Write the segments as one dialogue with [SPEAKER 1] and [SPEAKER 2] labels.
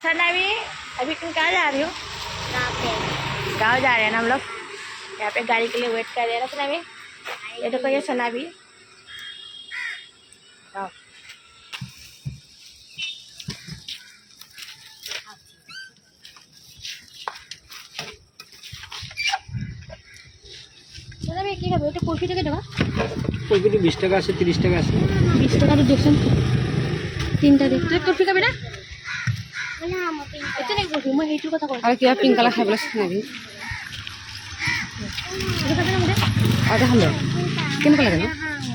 [SPEAKER 1] सनावी अभी तुम कहाँ जा रही हो? गाँव जा रहे हैं ना हम लोग। यहाँ पे गाड़ी के लिए वेट कर रहे हैं ना सनावी। ये देखो ये सनावी। सनावी কি খাবে? এটা কুলফি থেকে দেবা।
[SPEAKER 2] কুলফিটি 20 টাকা আছে 30 টাকা আছে।
[SPEAKER 1] 20 টাকা তো দেখছেন। তিনটা দে। তুই কুলফি খাবি না? না আমি এটা নেই কুলফি। মই এইটোর কথা কই।
[SPEAKER 3] আর কি পিঙ্ক কালার খাইবলে নাবি
[SPEAKER 1] এটা খাবে না মধ্যে?
[SPEAKER 3] আর হলো কেমন লাগে না?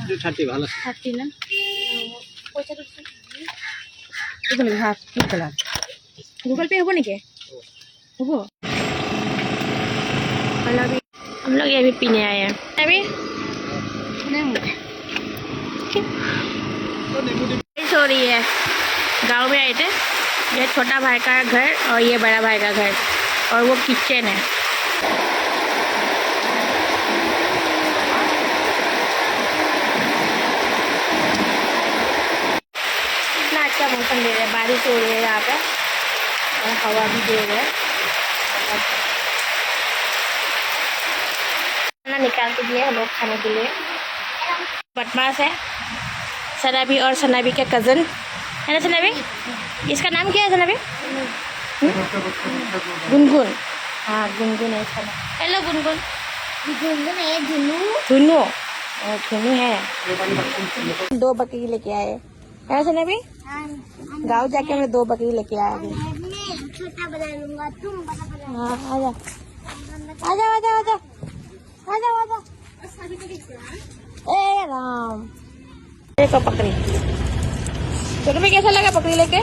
[SPEAKER 2] 30 ভালো আছে।
[SPEAKER 1] 30 না। পয়সা দিচ্ছি।
[SPEAKER 3] এগুলো হাফ পিঙ্ক কালার
[SPEAKER 1] गूगल पे होगा नहीं क्या? होगा। हम लोग ये भी पीने आए हैं। अभी हो रही है। गांव में आए थे। ये छोटा भाई का घर और ये बड़ा भाई का घर और वो किचन है। इतना अच्छा मौसम दे रहा है, बारिश हो रही है यहाँ पे और हवा भी दे रहा है। खाना निकाल के दिए हम लोग खाने के लिए। बदमाश है सनाबी और सनाबी के कज़न है ना सनाबी। इसका नाम क्या है सनाबी? गुनगुन। हाँ गुनगुन है इसका नाम। हेलो गुनगुन। गुनगुन है झुनू। झुनू झुनू है। 2 बकरी लेके आए है ना सनाबी। गाँव जाके हमने 2 बकरी लेके आए हैं।
[SPEAKER 4] छोटा बना लूंगा तुम बड़ा बना।
[SPEAKER 1] हाँ आजा आजा आजा आजा आजा आजा। ए राम देखो पकड़ी। छोटे में कैसा लगा पकड़ी लेके?